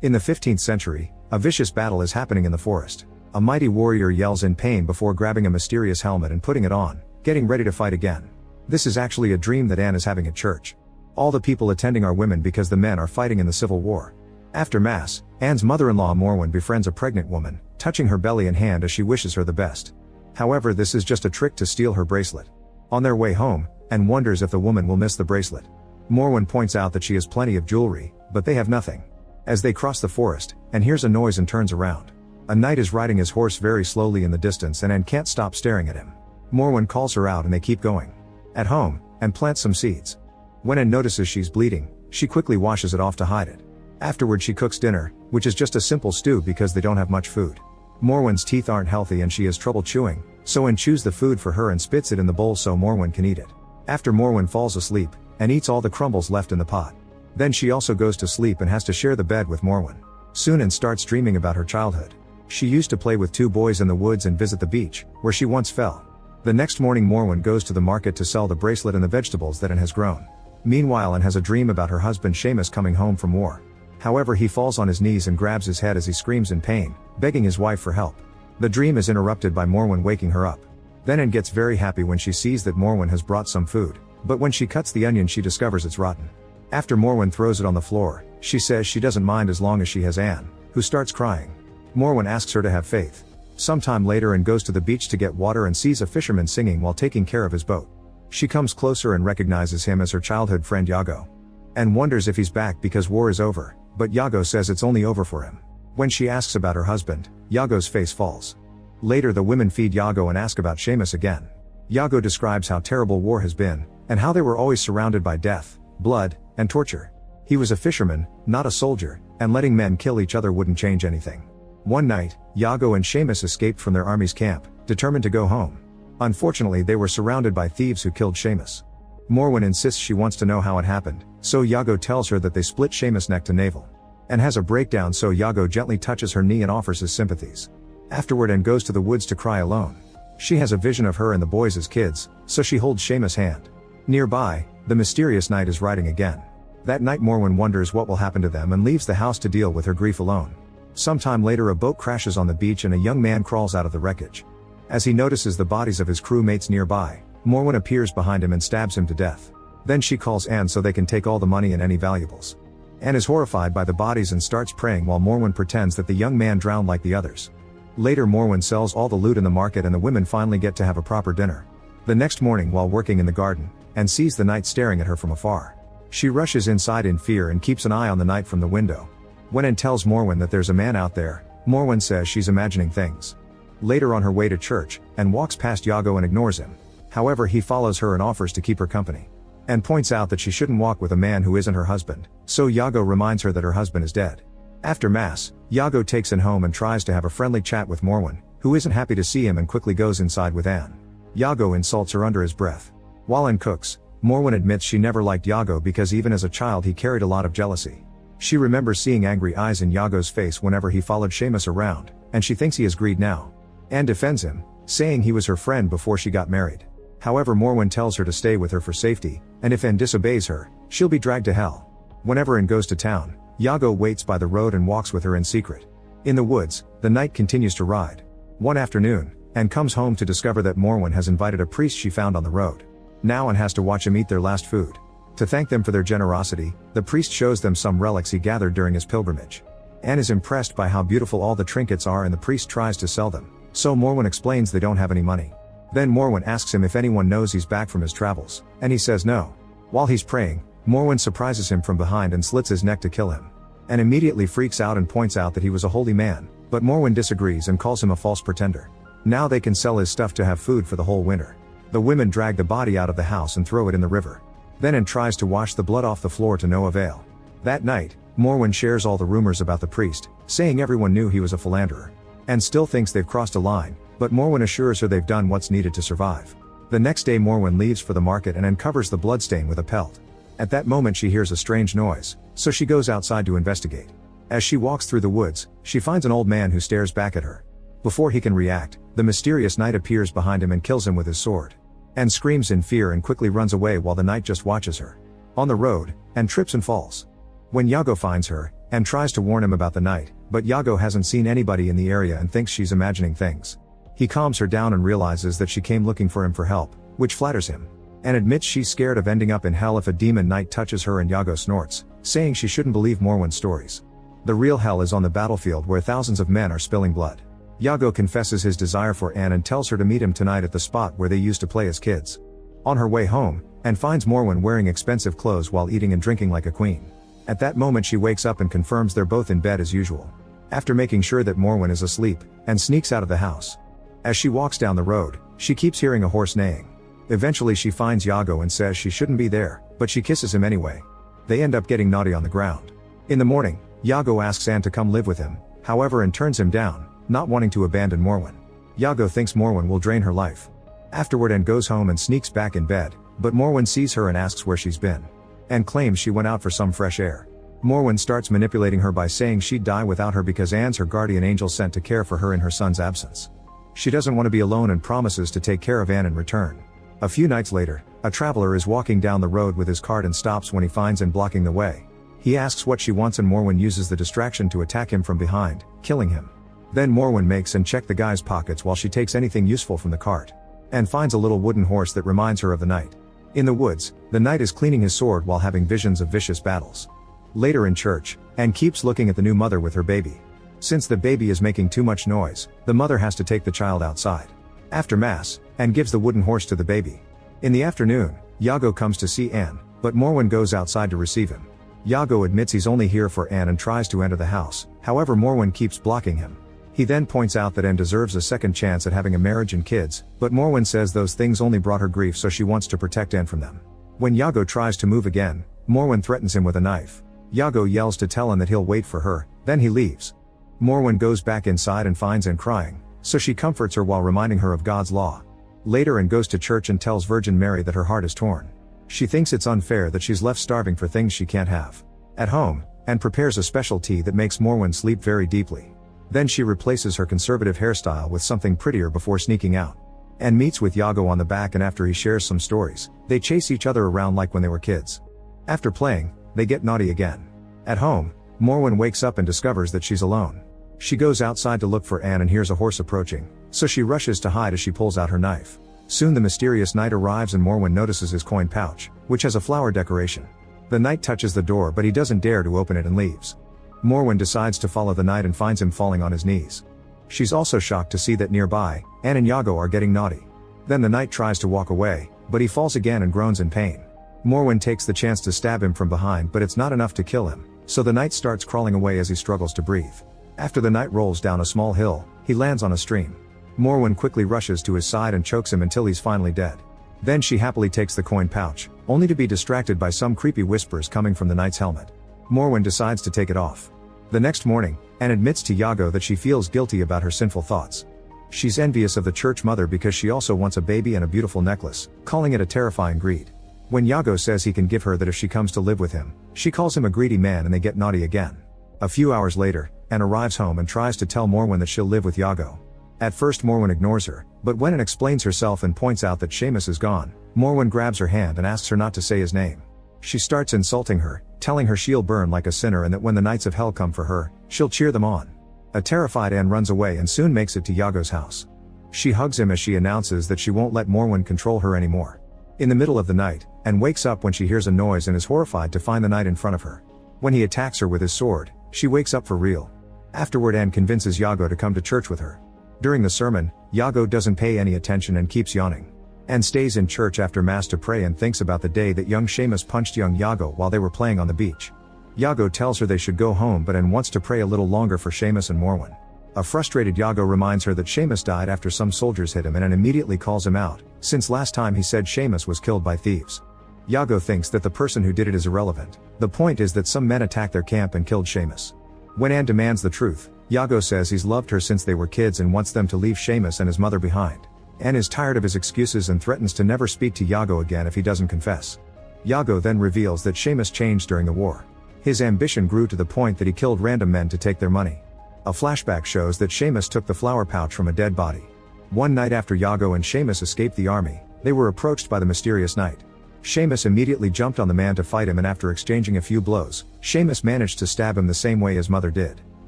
In the 15th century, a vicious battle is happening in the forest. A mighty warrior yells in pain before grabbing a mysterious helmet and putting it on, getting ready to fight again. This is actually a dream that Anne is having at church. All the people attending are women because the men are fighting in the Civil War. After Mass, Anne's mother-in-law Morwen befriends a pregnant woman, touching her belly and hand as she wishes her the best. However, this is just a trick to steal her bracelet. On their way home, Anne wonders if the woman will miss the bracelet. Morwen points out that she has plenty of jewelry, but they have nothing. As they cross the forest, Anne hears a noise and turns around. A knight is riding his horse very slowly in the distance and Anne can't stop staring at him. Morwen calls her out and they keep going. At home, Anne plants some seeds. When Anne notices she's bleeding, she quickly washes it off to hide it. Afterward she cooks dinner, which is just a simple stew because they don't have much food. Morwen's teeth aren't healthy and she has trouble chewing, so Anne chews the food for her and spits it in the bowl so Morwen can eat it. After Morwen falls asleep, Anne eats all the crumbles left in the pot. Then she also goes to sleep and has to share the bed with Morwen. Soon Anne starts dreaming about her childhood. She used to play with two boys in the woods and visit the beach, where she once fell. The next morning Morwen goes to the market to sell the bracelet and the vegetables that Anne has grown. Meanwhile Anne has a dream about her husband Seamus coming home from war. However, he falls on his knees and grabs his head as he screams in pain, begging his wife for help. The dream is interrupted by Morwen waking her up. Then Anne gets very happy when she sees that Morwen has brought some food, but when she cuts the onion she discovers it's rotten. After Morwen throws it on the floor, she says she doesn't mind as long as she has Anne, who starts crying. Morwen asks her to have faith. Sometime later Anne goes to the beach to get water and sees a fisherman singing while taking care of his boat. She comes closer and recognizes him as her childhood friend Yago. Anne wonders if he's back because war is over, but Yago says it's only over for him. When she asks about her husband, Yago's face falls. Later the women feed Yago and ask about Seamus again. Yago describes how terrible war has been, and how they were always surrounded by death, blood, and torture. He was a fisherman, not a soldier, and letting men kill each other wouldn't change anything. One night, Yago and Seamus escaped from their army's camp, determined to go home. Unfortunately they were surrounded by thieves who killed Seamus. Morwen insists she wants to know how it happened, so Yago tells her that they split Seamus neck to navel. Anne has a breakdown so Yago gently touches her knee and offers his sympathies. Afterward Anne goes to the woods to cry alone. She has a vision of her and the boys as kids, so she holds Seamus' hand. Nearby, the mysterious knight is riding again. That night Morwen wonders what will happen to them and leaves the house to deal with her grief alone. Sometime later a boat crashes on the beach and a young man crawls out of the wreckage. As he notices the bodies of his crewmates nearby, Morwen appears behind him and stabs him to death. Then she calls Anne so they can take all the money and any valuables. Anne is horrified by the bodies and starts praying while Morwen pretends that the young man drowned like the others. Later Morwen sells all the loot in the market and the women finally get to have a proper dinner. The next morning while working in the garden, Anne sees the knight staring at her from afar. She rushes inside in fear and keeps an eye on the knight from the window. When Anne tells Morwen that there's a man out there, Morwen says she's imagining things. Later on her way to church, Anne walks past Yago and ignores him. However, he follows her and offers to keep her company. Anne points out that she shouldn't walk with a man who isn't her husband, so Yago reminds her that her husband is dead. After Mass, Yago takes Anne home and tries to have a friendly chat with Morwen, who isn't happy to see him and quickly goes inside with Anne. Yago insults her under his breath. While Anne cooks, Morwen admits she never liked Yago because even as a child he carried a lot of jealousy. She remembers seeing angry eyes in Yago's face whenever he followed Seamus around, and she thinks he has greed now. Anne defends him, saying he was her friend before she got married. However, Morwen tells her to stay with her for safety, and if Anne disobeys her, she'll be dragged to hell. Whenever Anne goes to town, Yago waits by the road and walks with her in secret. In the woods, the night continues to ride. One afternoon, Anne comes home to discover that Morwen has invited a priest she found on the road. Now Anne has to watch him eat their last food. To thank them for their generosity, the priest shows them some relics he gathered during his pilgrimage. Anne is impressed by how beautiful all the trinkets are and the priest tries to sell them, so Morwen explains they don't have any money. Then Morwen asks him if anyone knows he's back from his travels, and he says no. While he's praying, Morwen surprises him from behind and slits his neck to kill him. Anne immediately freaks out and points out that he was a holy man, but Morwen disagrees and calls him a false pretender. Now they can sell his stuff to have food for the whole winter. The women drag the body out of the house and throw it in the river. Then Anne tries to wash the blood off the floor to no avail. That night, Morwen shares all the rumors about the priest, saying everyone knew he was a philanderer. Anne still thinks they've crossed a line, but Morwen assures her they've done what's needed to survive. The next day Morwen leaves for the market and uncovers the bloodstain with a pelt. At that moment she hears a strange noise, so she goes outside to investigate. As she walks through the woods, she finds an old man who stares back at her. Before he can react, the mysterious knight appears behind him and kills him with his sword. Anne screams in fear and quickly runs away while the knight just watches her. On the road, Anne trips and falls. When Yago finds her, and tries to warn him about the night, but Yago hasn't seen anybody in the area and thinks she's imagining things. He calms her down and realizes that she came looking for him for help, which flatters him, and admits she's scared of ending up in hell if a demon knight touches her, and Yago snorts, saying she shouldn't believe Morwen's stories. The real hell is on the battlefield where thousands of men are spilling blood. Yago confesses his desire for Anne and tells her to meet him tonight at the spot where they used to play as kids. On her way home, Anne finds Morwen wearing expensive clothes while eating and drinking like a queen. At that moment she wakes up and confirms they're both in bed as usual. After making sure that Morwen is asleep, Anne sneaks out of the house. As she walks down the road, she keeps hearing a horse neighing. Eventually she finds Yago and says she shouldn't be there, but she kisses him anyway. They end up getting naughty on the ground. In the morning, Yago asks Anne to come live with him, however, and turns him down, not wanting to abandon Morwen. Yago thinks Morwen will drain her life. Afterward, Anne goes home and sneaks back in bed, but Morwen sees her and asks where she's been. Anne claims she went out for some fresh air. Morwen starts manipulating her by saying she'd die without her because Anne's her guardian angel sent to care for her in her son's absence. She doesn't want to be alone and promises to take care of Anne in return. A few nights later, a traveler is walking down the road with his cart and stops when he finds Anne blocking the way. He asks what she wants and Morwen uses the distraction to attack him from behind, killing him. Then Morwen makes Anne check the guy's pockets while she takes anything useful from the cart. Anne finds a little wooden horse that reminds her of the knight. In the woods, the knight is cleaning his sword while having visions of vicious battles. Later in church, Anne keeps looking at the new mother with her baby. Since the baby is making too much noise, the mother has to take the child outside. After Mass, Anne gives the wooden horse to the baby. In the afternoon, Yago comes to see Anne, but Morwen goes outside to receive him. Yago admits he's only here for Anne and tries to enter the house, however Morwen keeps blocking him. He then points out that Anne deserves a second chance at having a marriage and kids, but Morwen says those things only brought her grief, so she wants to protect Anne from them. When Yago tries to move again, Morwen threatens him with a knife. Yago yells to tell Anne that he'll wait for her, then he leaves. Morwen goes back inside and finds Anne crying, so she comforts her while reminding her of God's law. Later Anne goes to church and tells Virgin Mary that her heart is torn. She thinks it's unfair that she's left starving for things she can't have. At home, Anne prepares a special tea that makes Morwen sleep very deeply. Then she replaces her conservative hairstyle with something prettier before sneaking out. Anne meets with Yago on the back, and after he shares some stories, they chase each other around like when they were kids. After playing, they get naughty again. At home, Morwen wakes up and discovers that she's alone. She goes outside to look for Anne and hears a horse approaching, so she rushes to hide as she pulls out her knife. Soon the mysterious knight arrives and Morwen notices his coin pouch, which has a flower decoration. The knight touches the door, but he doesn't dare to open it and leaves. Morwen decides to follow the knight and finds him falling on his knees. She's also shocked to see that nearby, Anne and Yago are getting naughty. Then the knight tries to walk away, but he falls again and groans in pain. Morwen takes the chance to stab him from behind, but it's not enough to kill him, so the knight starts crawling away as he struggles to breathe. After the knight rolls down a small hill, he lands on a stream. Morwen quickly rushes to his side and chokes him until he's finally dead. Then she happily takes the coin pouch, only to be distracted by some creepy whispers coming from the knight's helmet. Morwen decides to take it off. The next morning, Anne admits to Yago that she feels guilty about her sinful thoughts. She's envious of the church mother because she also wants a baby and a beautiful necklace, calling it a terrifying greed. When Yago says he can give her that if she comes to live with him, she calls him a greedy man and they get naughty again. A few hours later, Anne arrives home and tries to tell Morwen that she'll live with Yago. At first Morwen ignores her, but when Anne explains herself and points out that Seamus is gone, Morwen grabs her hand and asks her not to say his name. She starts insulting her, telling her she'll burn like a sinner and that when the knights of hell come for her, she'll cheer them on. A terrified Anne runs away and soon makes it to Yago's house. She hugs him as she announces that she won't let Morwen control her anymore. In the middle of the night, Anne wakes up when she hears a noise and is horrified to find the knight in front of her. When he attacks her with his sword, she wakes up for real. Afterward Anne convinces Yago to come to church with her. During the sermon, Yago doesn't pay any attention and keeps yawning. Anne stays in church after Mass to pray and thinks about the day that young Seamus punched young Yago while they were playing on the beach. Yago tells her they should go home, but Anne wants to pray a little longer for Seamus and Morwen. A frustrated Yago reminds her that Seamus died after some soldiers hit him and Anne immediately calls him out, since last time he said Seamus was killed by thieves. Yago thinks that the person who did it is irrelevant. The point is that some men attacked their camp and killed Seamus. When Anne demands the truth, Yago says he's loved her since they were kids and wants them to leave Seamus and his mother behind. Anne is tired of his excuses and threatens to never speak to Yago again if he doesn't confess. Yago then reveals that Seamus changed during the war. His ambition grew to the point that he killed random men to take their money. A flashback shows that Seamus took the flower pouch from a dead body. One night after Yago and Seamus escaped the army, they were approached by the mysterious knight. Seamus immediately jumped on the man to fight him, and after exchanging a few blows, Seamus managed to stab him the same way his mother did.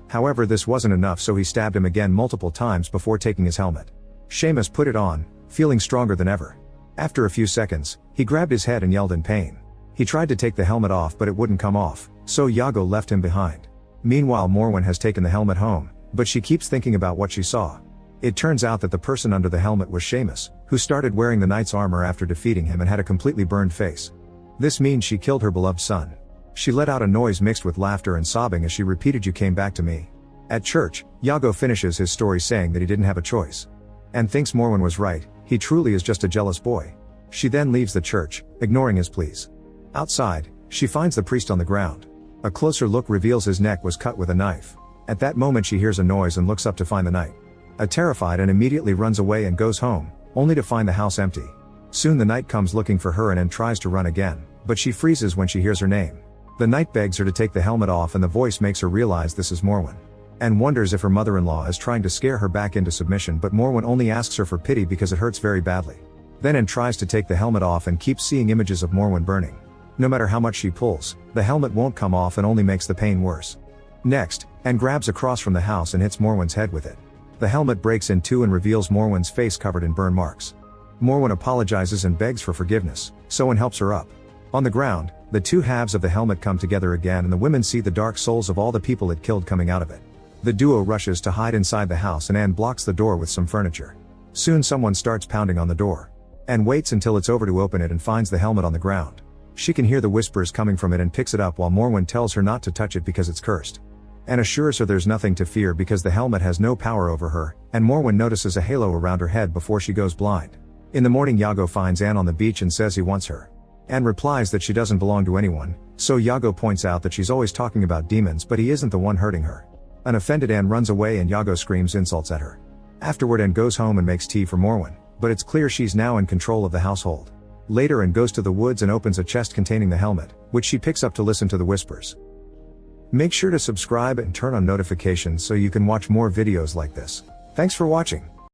However, this wasn't enough, so he stabbed him again multiple times before taking his helmet. Seamus put it on, feeling stronger than ever. After a few seconds, he grabbed his head and yelled in pain. He tried to take the helmet off, but it wouldn't come off, so Iago left him behind. Meanwhile, Morwen has taken the helmet home, but she keeps thinking about what she saw. It turns out that the person under the helmet was Seamus, who started wearing the knight's armor after defeating him and had a completely burned face. This means she killed her beloved son. She let out a noise mixed with laughter and sobbing as she repeated, "You came back to me." At church, Iago finishes his story saying that he didn't have a choice. And thinks Morwen was right, he truly is just a jealous boy. She then leaves the church, ignoring his pleas. Outside, she finds the priest on the ground. A closer look reveals his neck was cut with a knife. At that moment she hears a noise and looks up to find the knight. Terrified and immediately runs away and goes home, only to find the house empty. Soon the knight comes looking for her and tries to run again, but she freezes when she hears her name. The knight begs her to take the helmet off, and the voice makes her realize this is Morwen. And wonders if her mother-in-law is trying to scare her back into submission, but Morwen only asks her for pity because it hurts very badly. Then Anne tries to take the helmet off and keeps seeing images of Morwen burning. No matter how much she pulls, the helmet won't come off and only makes the pain worse. Next, Anne grabs across from the house and hits Morwen's head with it. The helmet breaks in two and reveals Morwen's face covered in burn marks. Morwen apologizes and begs for forgiveness, so Anne helps her up. On the ground, the two halves of the helmet come together again, and the women see the dark souls of all the people it killed coming out of it. The duo rushes to hide inside the house, and Anne blocks the door with some furniture. Soon someone starts pounding on the door. Anne waits until it's over to open it and finds the helmet on the ground. She can hear the whispers coming from it and picks it up while Morwen tells her not to touch it because it's cursed. Anne assures her there's nothing to fear because the helmet has no power over her, and Morwen notices a halo around her head before she goes blind. In the morning, Iago finds Anne on the beach and says he wants her. Anne replies that she doesn't belong to anyone, so Iago points out that she's always talking about demons, but he isn't the one hurting her. An offended Anne runs away and Iago screams insults at her. Afterward, Anne goes home and makes tea for Morwen, but it's clear she's now in control of the household. Later, Anne goes to the woods and opens a chest containing the helmet, which she picks up to listen to the whispers. Make sure to subscribe and turn on notifications so you can watch more videos like this. Thanks for watching.